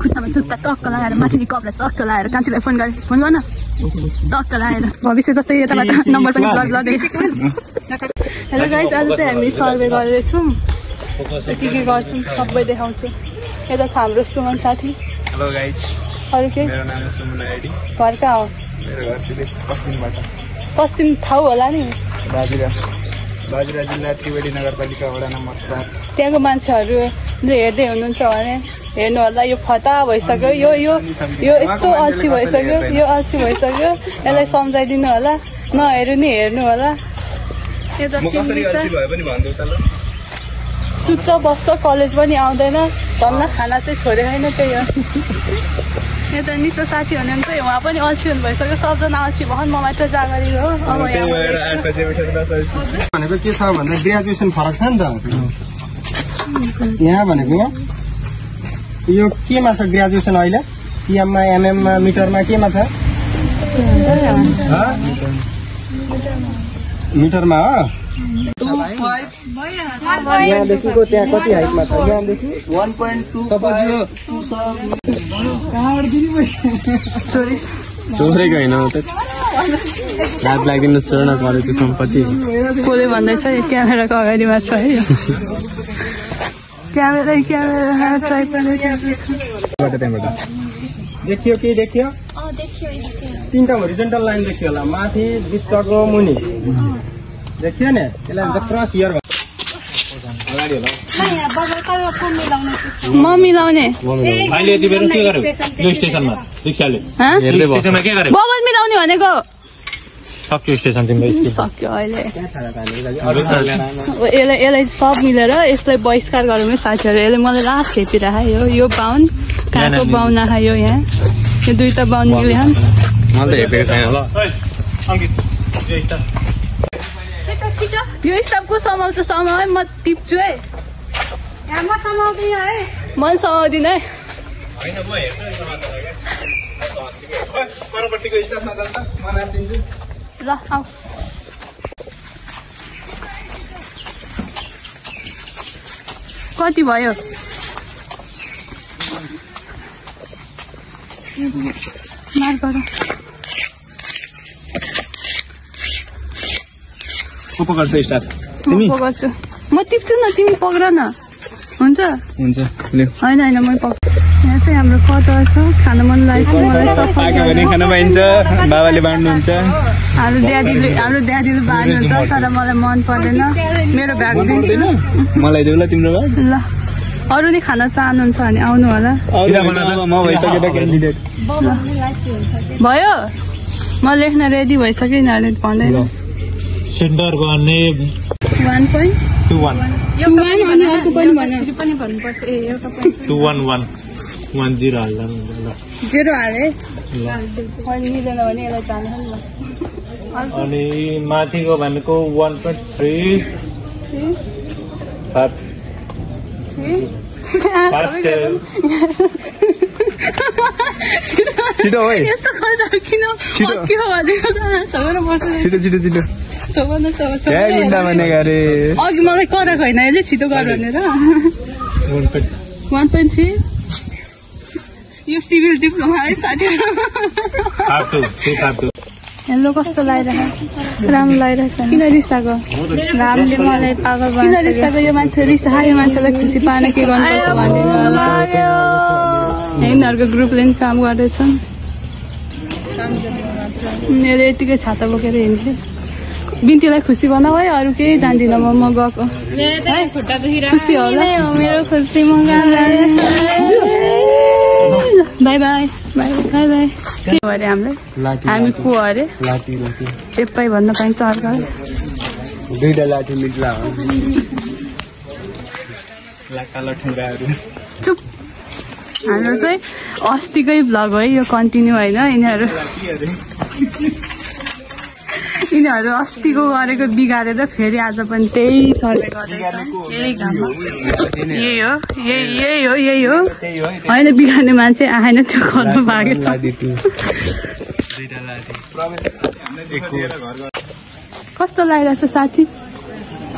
खुट्टामा जुत्ता टक्क लगाएर माथिको कपडा टक्क लगाएर कान्छीलाई फोन गर्न टक्क लगाएर भविष्य जस्तै यताबाट नम्बर पनि ब्लड हेलो गाइस, आज चाहिँ हामी सर्वे गर्दैछौँ, के गर्छौँ सबै देखाउँछु। यता छ हाम्रो सुमन साथी। हेलो गाइस, अरू के? मेरो नाम हो सुमन आइडी। घर कहाँ हो? मेरो घर सिधै पश्चिमबाट। पश्चिम ठाउँ होला नि? बाजुरा जिल्ला त्रिवेणी नगरपालिका वडा नम्बर 7। त्यहाँको मान्छेहरूले हेर्दै हुनुहुन्छ भने हेर्नु होला, यो फटा भइसक्यो, यो यो यो यस्तो अल्छी भइसक्यो, यो अल्छी भइसक्यो, यसलाई सम्झाइदिनु होला, नहेर्नु नि हेर्नु होला। यता सुत्छ बस्छ, कलेज पनि आउँदैन, धन्न खाना चाहिँ छोडेर होइन, त्यही हो। यता निशा साथी हुनुहुन्छ, उहाँ पनि अल्छी हुनु भइसक्यो, सबजना अल्छी भन्, म मात्र जागरी हो। भनेको के छ भन्दा ग्रेजुएसन फरक छ नि त। यहाँ भनेको यो केमा छ ग्रेजुएसन अहिले? सिएममा, एमएममा, मिटरमा केमा छ? मिटरमा हो। यहाँदेखिको त्यहाँ कति हाइटमा छ? यहाँदेखि 1.2 चोरेको होइन त, रात लाग्दिन चोर्न परेको सम्पत्ति। कसले भन्दैछ यो क्यामेराको अगाडि मात्र है, क्यामेरा देखियो के देखियो? तीनटा होरिजेन्टल लाइन देखियो होला, माथि बिचको मुनि देखियो नि, यसलाई भन्छ क्रस हियर। म मिलाउने अहिले यति बेर के गर्यो यो स्टेसनमा? रिक्साले हेर्दै भयो, स्टेसनमा के गर्यो? बबल मिलाउने भनेको सक्यो स्टेसन तिम्रो सक्यो अहिले। यसलाई सब मिलेर यसलाई बहिष्कार गरौँ है साथीहरू। यसले मलाई लास्ट खेपिराख्यो, यो बाहुन कहाँको बाहुन आयो, यहाँ यो दुईटा बाहुन मिल्यो। मैले त हेपेको छैन ल। यो स्टाफको समाउँछ, समाउ, म टिप्छु है। म समाउँदिन है। ल आऊ। कति भयो? मार गर। को पकाउँछ स्टाफ? म पकाउँछु, म टिप्छु न, तिमी पक्र न। हुन्छ हुन्छ होइन होइन, म पक। यहाँ चाहिँ हाम्रो कटर छ, खान मन लागेको मलाई सफा भने खान पाइन्छ, बाबाले बाँड्नुहुन्छ। हाम्रो ड्याडीले बाँड्नुहुन्छ, तर मलाई मन पर्दैन। मेरो भ्याग दिन्छु, मलाई देऊ ल तिम्रो भाग। ल अरू नै खाना चाहनुहुन्छ भने आउनु होला। म भइसक्यो त क्यान्डिडेट भयो, म लेख्न रेडी भइसक्यो, यिनीहरूले भन्दैन। सेन्टर गर्ने 1.21 अनि अर्को पनि भन्नुपर्छ। ए एउटा पनि 21110 हाल्दा ल, 0 हाले अनि मिलेन भने यसलाई जानु नि ल। अनि माथिको भनेको 1.3 छिटो है, यस्तो गर्दा किन के हो भनेको छिटो अघि मलाई कराएको होइन, यसले छिटो गर भनेर। 1.3 यो सिभिल टिप्नु है साथीहरू। हेलो, कस्तो लागिरहेको? राम्रो लागिरहेछ। किन रिसाएको? घामले मलाई पागल बनायो। किन रिसाएको? यो मान्छे रिसा, यो मान्छेलाई खुसी पार्न के गर्नुपर्छ भन्दिनु होला। यिनीहरूको ग्रुपले नि काम गर्दैछन्। मेरो यतिकै छाता बोकेर हिँड्थेँ। बिन्तीलाई खुसी बनाऊ है, अरू केही जान्दिनँ म गएको। खुसी होला मेरो खुसी। म by by by by by. के अरे हामी को अरे चेप्पै भन्न पाइन्छ अर्को? दुईटा लाठी मिट्ला हो। चुप। हाम्रो चाहिँ अस्तिकै भ्लग है यो, कन्टिन्यू होइन। यिनीहरू अस्तिको गरेको बिगारेर फेरि आज पनि त्यही सर्वे गर्दैछ। यही घाममा यही हो होइन, बिगार्ने मान्छे आएन, त्यो गर्न भागेछ। कस्तो लागिरहेछ साथी?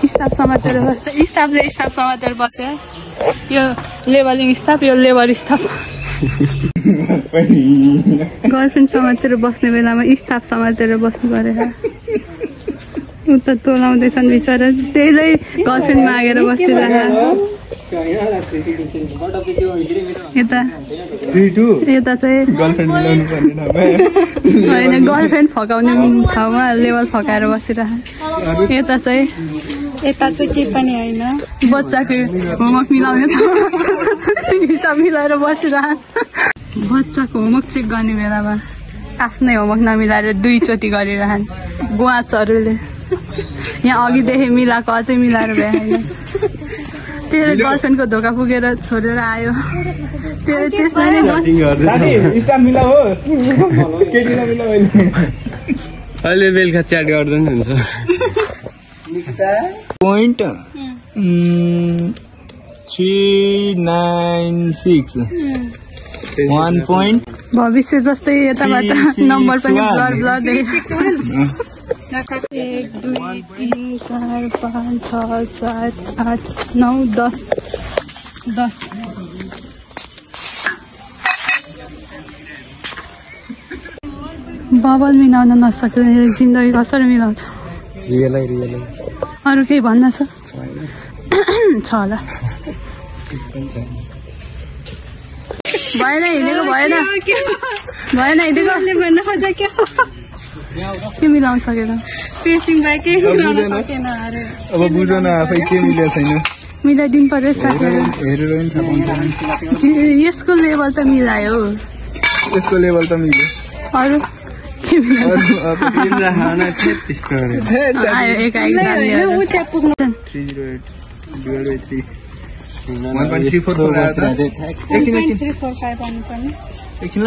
स्टाफ समातेर बस्छ, स्टाफले स्टाफ समातेर बस्यो। यो लेबलिङ स्टाफ, यो लेबर स्टाफ। गर्लफ्रेन्ड समातेर बस्ने बेलामा स्टाफ समातेर बस्नु परेछ उता तोलाउँदैछन् बिचरा त्यहीलाई गर्लफ्रेन्ड मागेर बसिरहेको यता चाहिँ होइन गर्लफ्रेन्ड फकाउने ठाउँमा लेभल फकाएर बसिरहेको यता चाहिँ के पनि होइन बच्चाको होमवर्क मिलाउने हिसाब मिलाएर बसिरहेको बच्चाको होमवर्क चेक गर्ने बेलामा आफ्नै होमवर्क नमिलाएर 2 चोटि गरिरहन् गुवाचहरूले यहाँ अघिदेखि मिलाएको अझै मिलाएर भ्याएन त्यसले गर्लफ्रेन्डको धोका पुगेर छोडेर आयो त्यसलाई नै अहिले बेलुका च्याट गर्दा नि हुन्छ Point 396 1 point भविष्य जस्तै यताबाट नम्बर पनि ब्लर ब्लर देखिन्छ 1 2 3 4 5 6 7 8 9 10 बबल मिलाउन नसक्ने जिन्दगी कसरी मिलाउँछ अरू केही भन्न छ होला भएन हिँडेको के मिलाउन सकेन अब बुझ न आफै के मिलेको छैन मिलाइदिनु पर्यो साथीहरू यसको लेभल त मिलायो अरू के मिलायो आयो एक एकछिन ल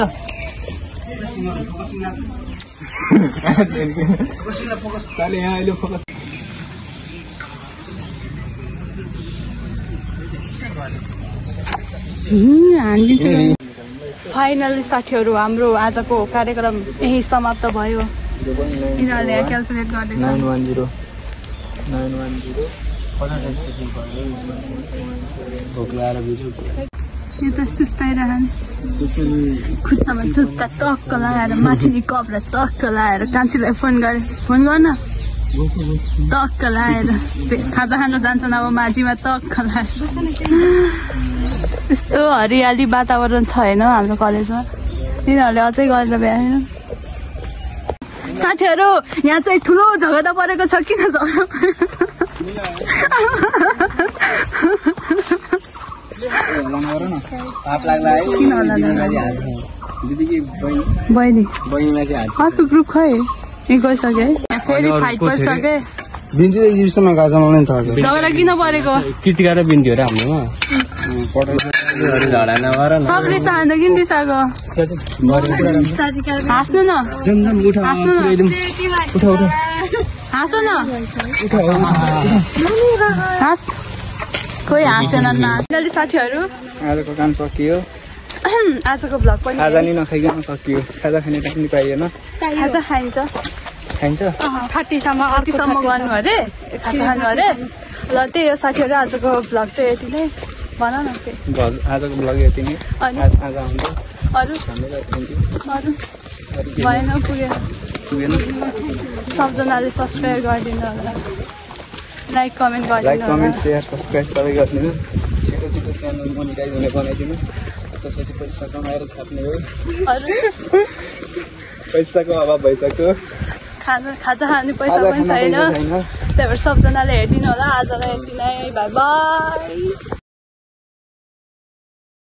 फाइनली साथीहरू हाम्रो आजको कार्यक्रम यही समाप्त भयो यिनीहरूले क्यालकुलेट गर्दैछ 910 यता सुस्ताइरहन् खुट्टामा जुत्ता टक्क लगाएर माथिनी कपडा टक्क लगाएर कान्छीलाई फोन गर्न टक्क लगाएर खाजा खान जान्छन् अब माझीमा टक्क लगाएर यस्तो हरियाली वातावरण छ होइन हाम्रो कलेजमा तिनीहरूले अझै गरेर भ्याएन साथीहरू यहाँ चाहिँ ठुलो झगडा परेको छ किन झगडा बहिनी अर्को ग्रुप खै गइसक्यो है फेरि फाइट परिसके झगडा किन परेको कृतिका र बिन्ती हो र हाम्रोमा सबले चाहन्छ किन रिसाएको हाँस्नु न हाँसो न हाँस कोही हाँसेन न साथीहरू आजको काम सकियो आजको भ्लग पनि खाजा नि नखाइकन सकियो खाजा खाने टाइम नि पाइएन खाजा खाइन्छ 30सम्म गर्नु अरे खाजा खानु अरे ल त्यही हो साथीहरू आजको भ्लग चाहिँ यति नै भन न आजको भ्लग यति नै अरू भएन पुगेन सबजनाले सब्सक्राइब गरिदिनु होला लाइक कमेन्ट सेयर सब्सक्राइब सबै गरिदिनु छिटो च्यानल मोनिटाइज हुने बनाइदिनु त्यसपछि पैसा कमाएर छाप्ने हो पैसाको अभाव भइसक्यो खाजा खाने पैसा पनि छैन त्यही भएर सबजनाले हेरिदिनु होला आजलाई यति नै बाई बाई